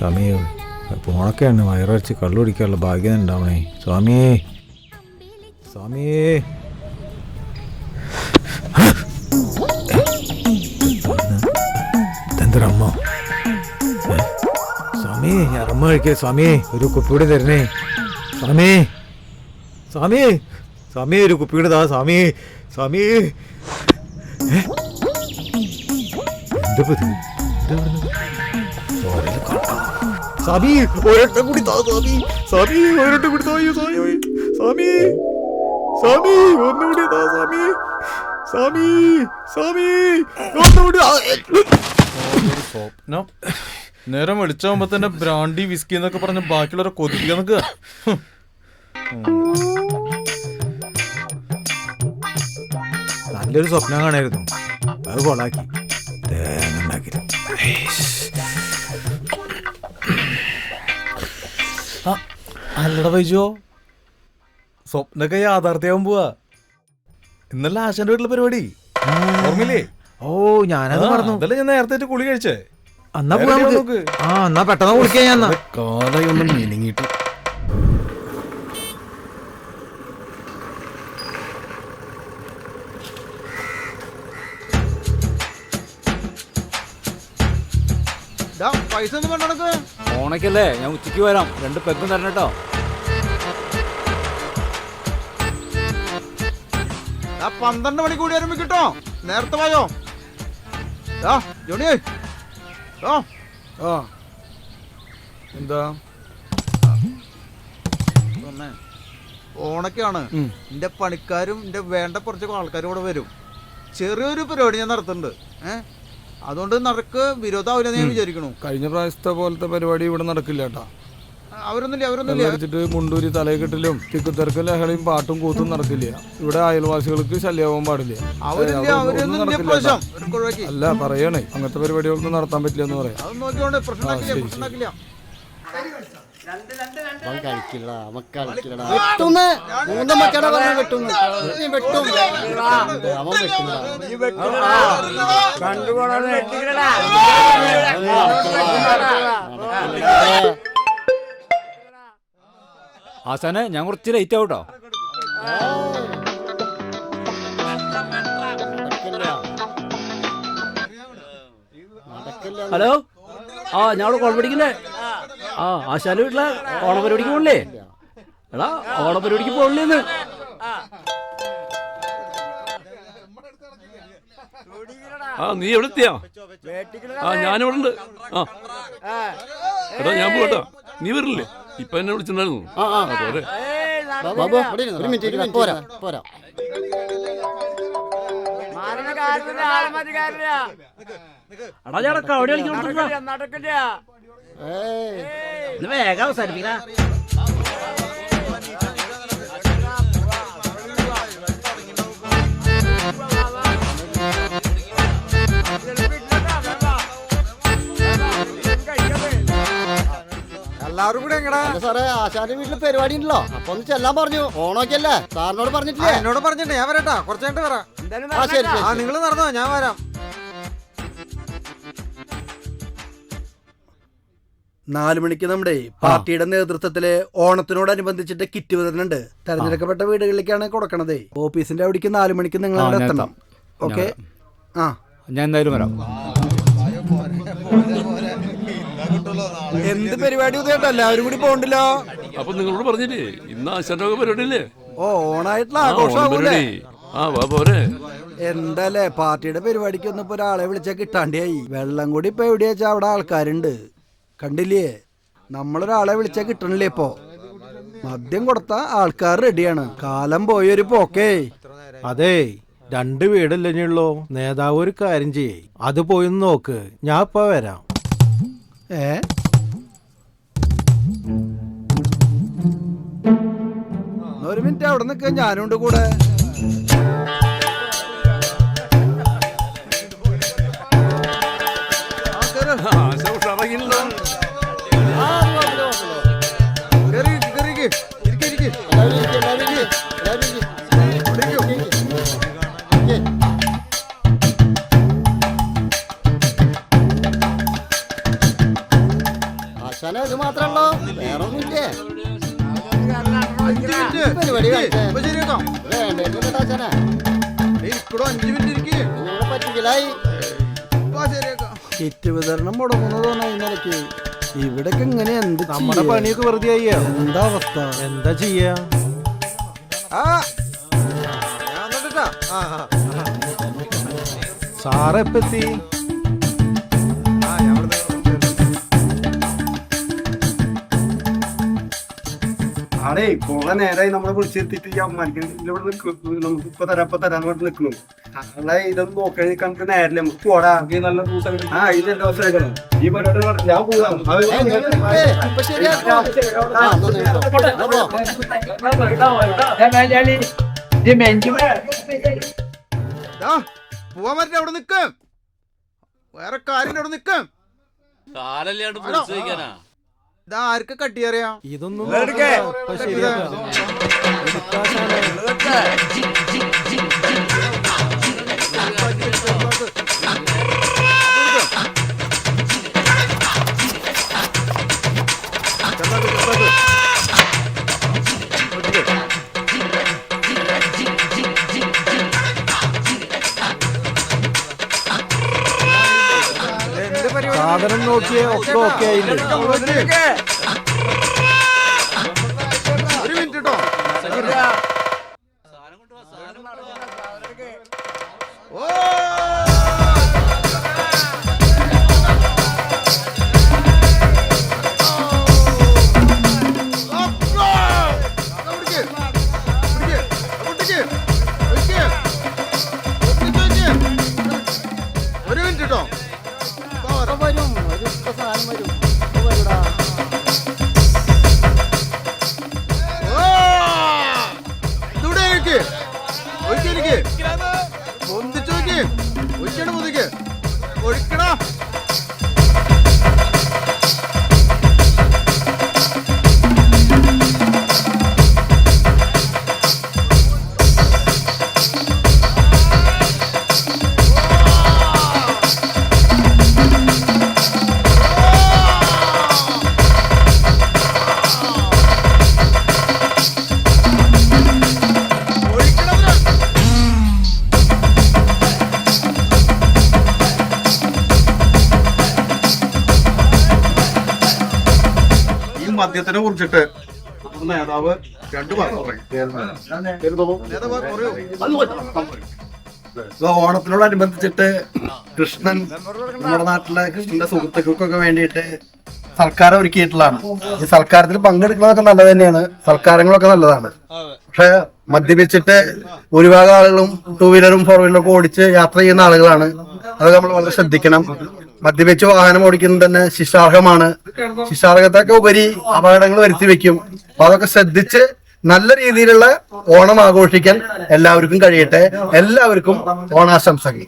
സ്വാമിയെ പോണൊക്കെയാണ് വയറടിച്ച് കള്ളു കുടിക്കാനുള്ള ഭാഗ്യം ഉണ്ടാവണേ സ്വാമിയേ സ്വാമിയേ. ഇതെന്തൊരമ്മ സ്വാമി, ഞാൻ അമ്മ കഴിക്കേ സ്വാമിയെ, ഒരു കുപ്പിയുടെ തരണേ സ്വാമിയെ. സ്വാമിയെ സ്വാമിയെ ഒരു കുപ്പിയുടെ താ സ്വാമിയെ. സ്വാമിയെ സ്വാമി ഒരൊട്ടം കൂടി താ സ്വാമി. സ്വാമി ഒരൊട്ടം കൂടി തായോ സ്വാമി. സ്വാമി സ്വാമി ഒന്നുകൂടി താ സ്വാമി. സ്വാമി സ്വാമി ഒന്നുകൂടി. സ്വപ്നം നേരം വെളിച്ചാകുമ്പോ തന്നെ ബ്രാൻഡി വിസ്കി എന്നൊക്കെ പറഞ്ഞ് ബാക്കിയുള്ളവരെ കൊതിപ്പിക്കാൻ നിൽക്കുക. നല്ലൊരു സ്വപ്നം കാണായിരുന്നു, അത് കൊളാക്കി തേങ്ങ. അല്ലട വൈജോ, സ്വപ്നൊക്കെ യാഥാർത്ഥ്യമാകാൻ പോവാ. ഇന്നലെ ആശാന്റെ വീട്ടിലെ പരിപാടി ഓർമ്മയില്ലേ? ഓ ഞാനത് മറന്നു. അതല്ലേ ഞാൻ നേരത്തെ കുളി കഴിച്ചേ. എന്നാ എന്നാ പെട്ടെന്ന് കുളിക്കാൻ ഞാൻ കാലയൊന്നും മിനിങ്ങിട്ട്. പൈസ ഒന്നും വേണ്ട. ഓണക്കല്ലേ, ഞാൻ ഉച്ചയ്ക്ക് വരാം. 2 പെഗും തരണം കേട്ടോ. 12 മണി കൂടി വരുമ്പോ കിട്ടോ. നേരത്തെ പോയോ ജോണി? എന്താ ഓണക്കാണ്. എന്റെ പണിക്കാരും എന്റെ വേണ്ട കുറച്ച് ആൾക്കാരും കൂടെ വരും. ചെറിയൊരു പരിപാടി ഞാൻ നടത്തുന്നുണ്ട്. അതുകൊണ്ട് നടക്ക് വിരോധാവില്ല ഞാൻ വിചാരിക്കണു. കഴിഞ്ഞ പ്രാവശ്യത്തെ പോലത്തെ പരിപാടി ഇവിടെ നടക്കില്ല കേട്ടാ. അവരൊന്നുമില്ല. മുണ്ടൂരി തലയെക്കെട്ടിലും തിക്കുത്തിരക്കും ലഹളയും പാട്ടും കൂത്തും നടക്കില്ല. ഇവിടെ അയൽവാസികൾക്ക് ശല്യമാവാൻ പാടില്ല. അല്ല പറയണേ, അങ്ങനത്തെ പരിപാടികളൊന്നും നടത്താൻ പറ്റില്ല എന്ന് പറയാം. ആശാനെ, ഞാൻ കുറച്ച് ലേറ്റ് ആവട്ടോ. ഹലോ, ഞാൻ അവിടെ കോൾ പഠിക്കുന്നേ. ആശാന്റെ വീട്ടിലെ ഓണപരിപാടിക്ക് പോകണില്ലേ? എടാ ഓണപരിപാടിക്ക് പോകണില്ലേന്ന്. നീ എവിടെ എത്തിയാ? ഞാനിവിടെ ഉണ്ട്. എടാ ഞാൻ പോകട്ടാ, നീ വരില്ലേ? ഇപ്പൊ എന്നെ വിളിച്ചിട്ടുണ്ടായിരുന്നു. എടാ ഞാനൊക്കെ അവിടെ വേഗം അവസാനിപ്പിക്ക. എല്ലാവരും കൂടെ എങ്ങടാ? സാറേ, ആശാന്റെ വീട്ടില് പരിപാടി ഉണ്ടല്ലോ, അപ്പൊ ഒന്ന് ചെല്ലാൻ പറഞ്ഞു. ഓണോക്കല്ലേ, സാറിനോട് പറഞ്ഞിട്ടില്ലേ? എന്നോട് പറഞ്ഞിട്ടുണ്ട്. ഞാൻ വരട്ടാ, കുറച്ചായിട്ട് വരാം. നിങ്ങൾ നടന്നോ, ഞാൻ വരാം. 4 മണിക്ക് നമ്മുടെ പാർട്ടിയുടെ നേതൃത്വത്തില് ഓണത്തിനോടനുബന്ധിച്ചിട്ട് കിറ്റ് വിതരണുണ്ട്. തെരഞ്ഞെടുക്കപ്പെട്ട വീടുകളിലേക്കാണ് കൊടുക്കണത്. ഓഫീസിന്റെ അവിടേക്ക് 4 മണിക്ക് നിങ്ങൾ അവിടെ എത്തണം. ഓക്കെ? ഞാൻ എന്തായാലും വരാം. എന്ത് പരിപാടി എല്ലാവരും കൂടി പോകണ്ടല്ലോ. അപ്പൊ നിങ്ങളോട് പറഞ്ഞില്ലേ ഇന്ന് ആശാന്റെ പരിപാടി അല്ലേ? ഓണായിട്ടുള്ള ആഘോഷമാകൂലേ? പോരെ. എന്താല്ലേ, പാർട്ടിയുടെ പരിപാടിക്ക് ഒന്നും ഇപ്പൊ ഒരാളെ വിളിച്ചാൽ കിട്ടാണ്ടിയായി. വെള്ളം കൂടി ഇപ്പൊ എവിടെയാ വെച്ചാ അവിടെ ആൾക്കാരുണ്ട്, കണ്ടില്ലേ? നമ്മളൊരാളെ വിളിച്ചാൽ കിട്ടണില്ലേ? ഇപ്പൊ മദ്യം കൊടുത്ത ആൾക്കാർ റെഡിയാണ്. കാലം പോയൊരു പോക്കേ. അതെ, 2 വീടല്ലേ ഉള്ളൂ. നേതാവ് ഒരു കാര്യം ചെയ്യേ, അത് പോയി നോക്ക്, ഞാൻ ഇപ്പൊ വരാം. ഒരു മിനിറ്റ് അവിടെ നിൽക്കാൻ, ഞാനുണ്ട് കൂടെ. ആശാന ഇത് മാത്രമല്ലോ വേറെ ഒന്നുമില്ലേ 5 മിനിറ്റ് പരിപാടി കാണിച്ചേ. ഇപ്പൊ ശരിയാക്കാം. വേണ്ടേട്ടാ ആശാന ഇരിക്കടോ 5 മിനിറ്റ് ഇരിക്കേ. നിങ്ങളെ പറ്റിക്കലായി. ഇപ്പൊ ശരിയാക്കാം. കിറ്റ് വിതരണം മുടങ്ങുന്നതാണ് ഇതിനിടയ്ക്ക്. ഇവിടൊക്കെ ഇങ്ങനെ എന്ത് നമ്മുടെ ചെയ്യാ? പണിയൊക്കെ വെറുതെ ആയി. എന്താ അവസ്ഥ? എന്താ ചെയ്യാ? സാറ് എപ്പ എത്തി? ആടേ കുറെ നേരമായി നമ്മളെ വിളിച്ചെത്തിയിട്ട് ഈ അമ്മക്ക് ഇവിടെ നമുക്ക് ഇപ്പൊ തരാന്ന് പറഞ്ഞ് നിൽക്കുന്നു. നമ്മളെ ഇതൊന്നും നോക്കണേ കണ്ടിട്ട് നേരില്ല നമുക്ക് പോടാ. നല്ല ആ ഇത് എല്ലാ ദിവസമായിക്കണം ഈ പരിപാടി ഞാൻ പോകാം. ഇപ്പൊ ശരിയാക്കാം. ആ, ഒന്ന് നിമിഷം. ദാ, പോവാൻ പറ്റില്ല. അവിടെ നിക്ക്. വേറെ കാര്യം അവിടെ നിക്ക്. ഇതാ ആർക്ക് കട്ടിയറിയാ? ഇതൊന്നും ഇപ്പൊ ശരിയാക്കാം. സാധനം നോക്കിയേ ഒക്കെ ഓക്കെ ആയില്ലേ? ഒരു മിനിറ്റ് കേട്ടോ. ഓ ഒരു മിനിറ്റ് കേട്ടോ. ഇപ്പൊ വരും. ഇപ്പൊ സാധനം വരും. ഇപ്പൊ വരൂടാ. ഇതൂടെ ഒഴിക്ക്. ഒന്നിച്ച് നോക്കി ഒഴിക്കണം. മുതിക്ക് ഒഴിക്കടാ. മദ്യത്തിനെ കുറിച്ചിട്ട് നേതാവ് രണ്ടു ഓണത്തിനോടനുബന്ധിച്ചിട്ട് കൃഷ്ണൻ നമ്മുടെ നാട്ടിലെ കൃഷ്ണന്റെ സുഹൃത്തുക്കൾക്കൊക്കെ വേണ്ടിയിട്ട് സൽക്കാരം ഒരുക്കിയിട്ടുള്ളതാണ്. ഈ സൽക്കാരത്തിൽ പങ്കെടുക്കുന്നതൊക്കെ നല്ലത് തന്നെയാണ്, സൽക്കാരങ്ങളൊക്കെ നല്ലതാണ്. പക്ഷെ മദ്യപിച്ചിട്ട് ഭൂരിഭാഗം ആളുകളും 2 വീലറും 4 വീലറും ഒക്കെ ഓടിച്ച് യാത്ര ചെയ്യുന്ന ആളുകളാണ്. അത് നമ്മൾ വളരെ ശ്രദ്ധിക്കണം. മദ്യപിച്ച് വാഹനം ഓടിക്കുന്നത് തന്നെ ശിക്ഷാർഹമാണ്. ശിക്ഷാർഹത്തൊക്കെ ഉപരി അപകടങ്ങൾ വരുത്തി വെക്കും. അപ്പൊ അതൊക്കെ ശ്രദ്ധിച്ച് നല്ല രീതിയിലുള്ള ഓണം ആഘോഷിക്കാൻ എല്ലാവർക്കും കഴിയട്ടെ. എല്ലാവർക്കും ഓണാശംസകൾ.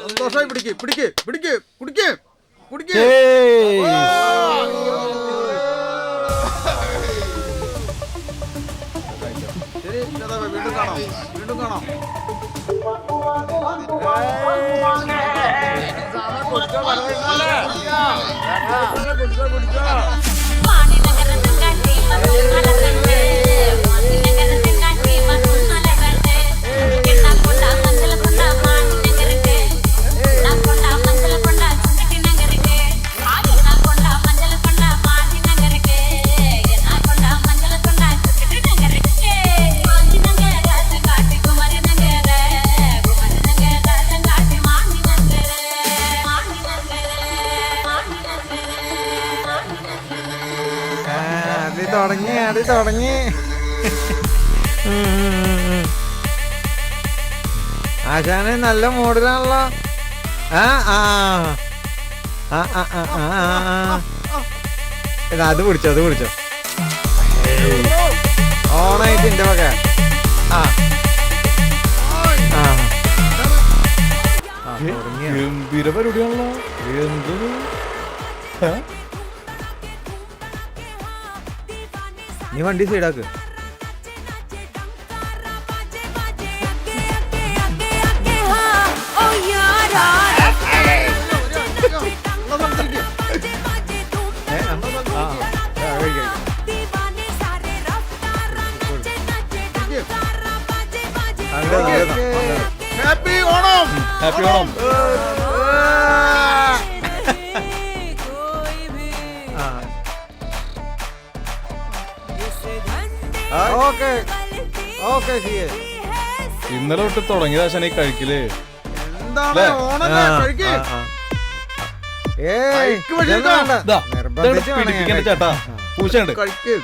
സന്തോഷമായി. കുടിക്ക്. ശരി, വീണ്ടും കാണാം. തുടങ്ങി ആശാന് നല്ല മൂഡിലാണല്ലോ. അത് പിടിച്ചോ ഓണായിട്ട് എന്റെ വക. ഗംഭീര പരിപാടിയാണല്ലോ. എന്ത് നീ വണ്ടി സൈഡാക്ക്. ഇന്നലെ തൊട്ട് തുടങ്ങിയ ആശാന ഈ കഴിക്കല്. എന്താണ് ഓണല്ലേ കഴിക്ക്. ദാ, ഇതങ്ങട് പിടിപ്പിക്കണ്ട ചേട്ടാ. പൂശണ്ട്. കഴിക്ക്.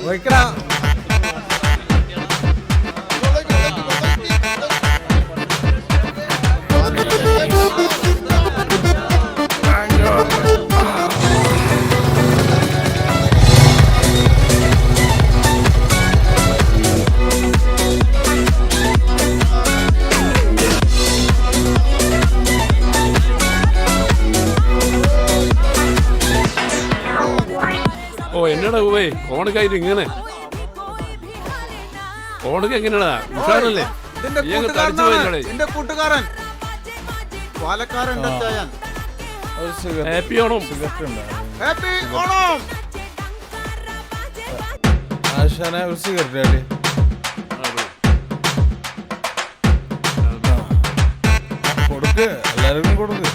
ഒഴിക്കടാ. ഓ എന്നടാ പോവേ ഓണക്കായിട്ട് ഇങ്ങനെ ഓണക്ക് എങ്ങനെയാടാ ഉഷാറല്ലേ? ഇതിന്റെ നീ അങ്ങ് തടിച്ചു കൂട്ടുകാരനാണ്. പോയല്ലോടെ. ഇതിന്റെ കൂട്ടുകാരൻ പാലക്കാരൻ ചായൻ. ഹാപ്പി ഓണം. ഹാപ്പി ഓണം. ആശാന ഒരു സിഗരറ്റ് കൊടുക്ക്, എല്ലാവർക്കും കൊടുക്ക്.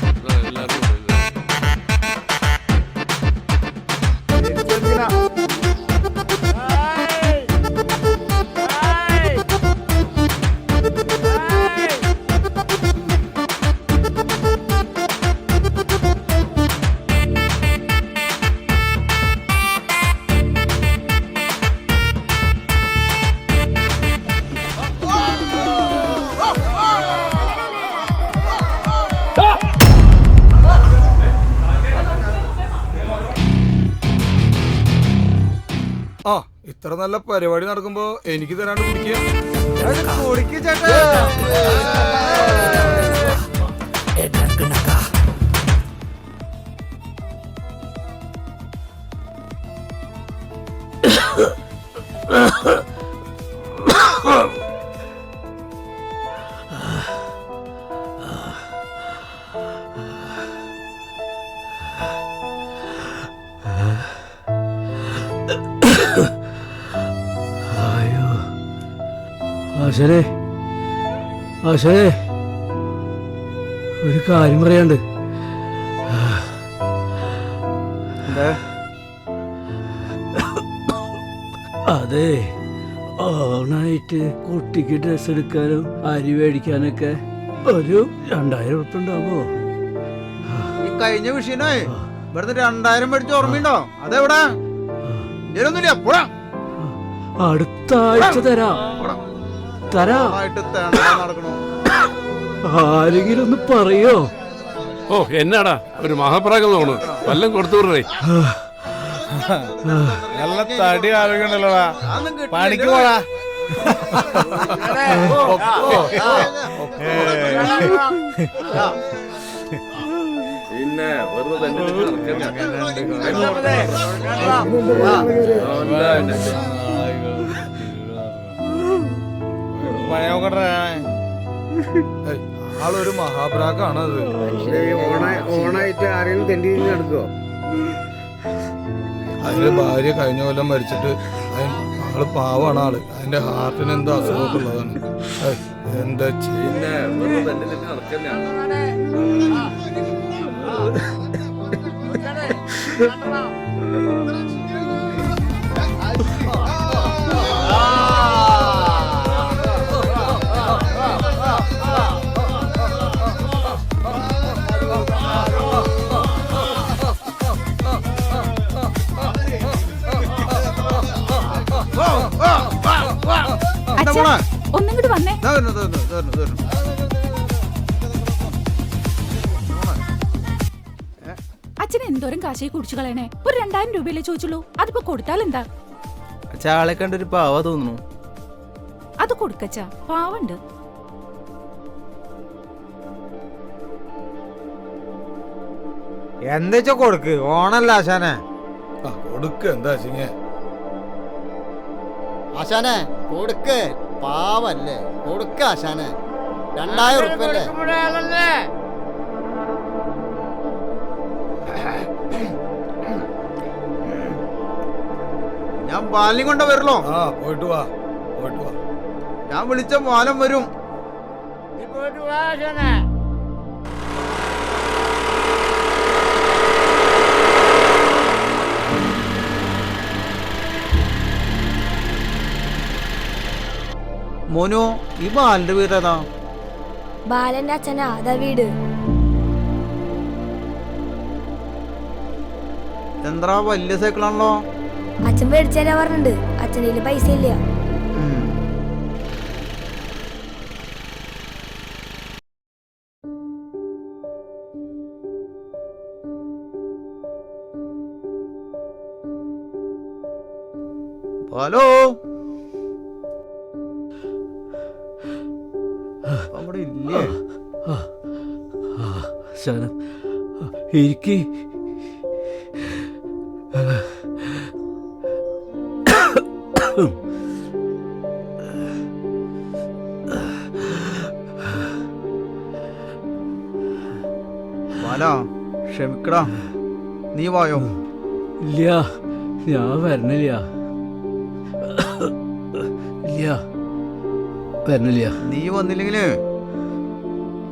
ആ, ഇത്ര നല്ല പരിപാടി നടക്കുമ്പോ എനിക്ക് തരാണ്ട് കുടിക്കുക. കുടിക്ക് ചേട്ടാ. ആശാനെ ആശാനെ ഒരു കാര്യം പറയാണ്ട്. അതെ, ഓണായിട്ട് കുട്ടിക്ക് ഡ്രസ് എടുക്കാനും അരി മേടിക്കാനൊക്കെ ഒരു 2000 ഉറുപ്പിക ഉണ്ടാവോ? ഈ കഴിഞ്ഞ വിഷയനേ ഇവിടുന്ന് 2000 മേടിച്ച ഓർമ്മയുണ്ടോ? അതെവിടെ? ഒന്നുമില്ല. പോടാ. അടുത്ത ആഴ്ച തരാം. ആയിട്ട് തേണ്ട നടക്കണു. ആരെങ്കിലും ഒന്ന് പറയോ? ഓ എന്നാടാ ഒരു മഹാപ്രാഗം തോന്നുന്നു. വല്ലം കൊടുത്തു വിടറേ. നല്ല തടി ആരോഗ്യമുണ്ടല്ലോടാ. പണിക്ക് പോടാ. പിന്നെ വെറുതെ ആളൊരു മഹാപ്രാക്കാണ് അത്. ഓണായിട്ട് ആരെങ്കിലും തെണ്ടി നടക്കുവോ? അതിന്റെ ഭാര്യ കഴിഞ്ഞ കൊല്ലം മരിച്ചിട്ട് ആള് പാവാണ്. ആള് അതിന്റെ ഹാർട്ടിന് എന്തോ അസുഖമൊക്കെ ഉള്ളതാണ്. എന്താ ചെയ്യുന്ന ഒന്നും കൂടി വന്നേ. അച്ഛൻ എന്തോരം കാശായി കുടിച്ചു കളയണേ. ഒരു 2000 രൂപയല്ലേ ചോദിച്ചുള്ളൂ. അതിപ്പോ കൊടുത്താൽ എന്താ? ആളെ കണ്ടൊരു പാവ തോന്നുന്നു. അത് കൊടുക്കച്ചാ, പാവുണ്ട്. എന്താ കൊടുക്ക്. ഓണല്ല ആശാനെ. കൊടുക്ക്. എന്താ ചെയ്യേ? ആശാനെ കൊടുക്ക്. പാവല്ലേ, കൊടുക്ക ആശാനെ. 2000 ഉറുപ്പികല്ലേ? ഞാൻ ബാലിനും കൊണ്ട് വരല്ലോ. പോയിട്ട് വാ, പോയിട്ട് വാ. ഞാൻ വിളിച്ച ബാലം വരും. മോനു, ഈ ബാലന്റെ വീട് ഏതാ? ബാലന്റെ അച്ഛനാ അതാ വീട്. എന്താ വലിയ സൈക്കിളാണല്ലോ. അച്ഛൻ മേടിച്ചാലാ പറഞ്ഞിട്ടുണ്ട്. അച്ഛൻ്റെ പൈസ ഇല്ല. ഹലോ, അവിടെ ഇല്ലേ? ശകലം എനിക്ക് ബാല, ക്ഷമിക്കടാ, നീ വായോ. ഇല്ല, ഞാൻ വരണില്ല. ഇല്ല, വരണില്ല. നീ വന്നില്ലെങ്കില്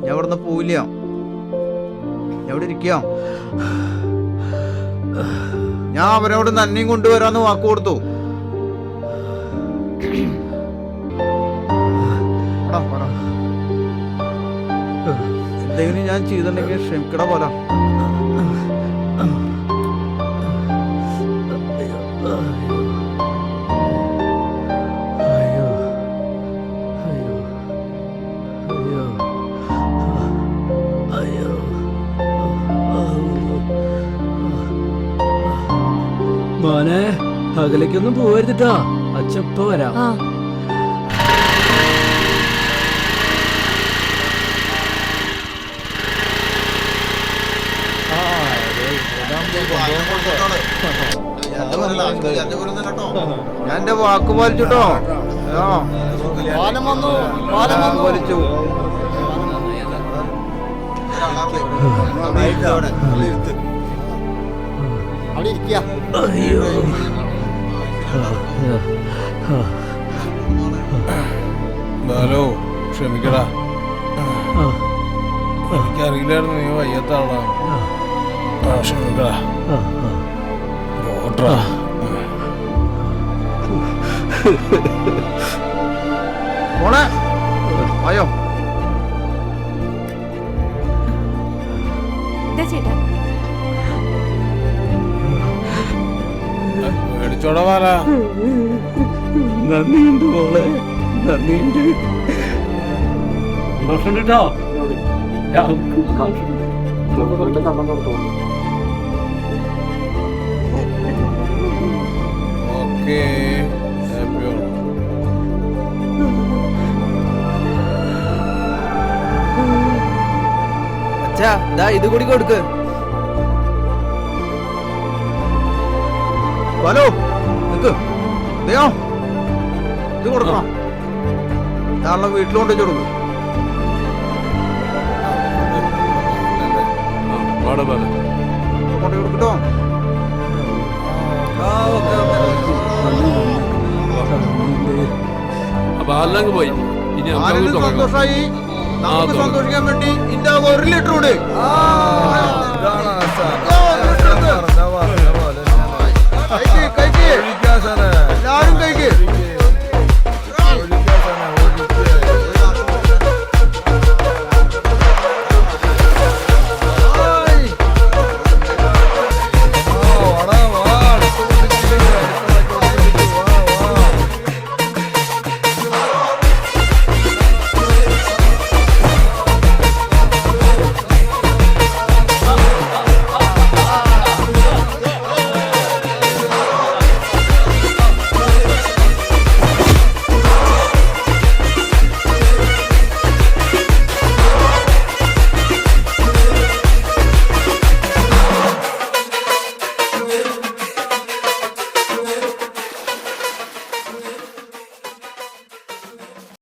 ഞാൻ ഇവിടുന്ന് പോവില്ല. ഞാൻ ഇവിടെ ഇരിക്കാം. ഞാൻ അവരോട് നന്ദിയും കൊണ്ടുവരാന്ന് വാക്ക് കൊടുത്തു. എന്തെങ്കിലും ഞാൻ ചെയ്തിട്ടുണ്ടെങ്കിൽ ക്ഷമിക്കട പോലെ. മോനെ, അകലേക്കൊന്നും പോവരുതിട്ടാ. അച്ഛപ്പ വരാം. ഞാൻ എന്റെ വാക്ക് പാലിച്ചുട്ടോ. വലിച്ചു. അവിടെ ഇരിക്കുക. ഹലോ, ക്ഷമിക്കടാ, എനിക്കറിയില്ലായിരുന്നു നീ വയ്യത്താളാ. ക്ഷമിക്കടാ. ഓട്ടാ, മോളെ അയ്യോ, ചേട്ടാ മേടിച്ചോടാ വാല. നന്ദിയുണ്ട് മോളെ, നന്ദിയുണ്ട്. കേട്ടോ. ഓക്കേ, അച്ഛാ, ദാ ഇത് കൂടി കൊടുക്ക്. ഹലോ, നിക്ക്. ദേയോ, ഇത് കൊടുക്കണം. ഞാനുള്ള വീട്ടിൽ കൊണ്ടു കൊടുക്കും. കൊണ്ടു കൊടുക്കട്ടോ. അപ്പൊ അല്ലങ്ങ് പോയി. ഇനി സന്തോഷായി. നമുക്ക് സന്തോഷിക്കാൻ വേണ്ടി ഇന്റെ 1 ലിറ്റർ കൂടെ. എല്ലാരും കഴിക്ക്.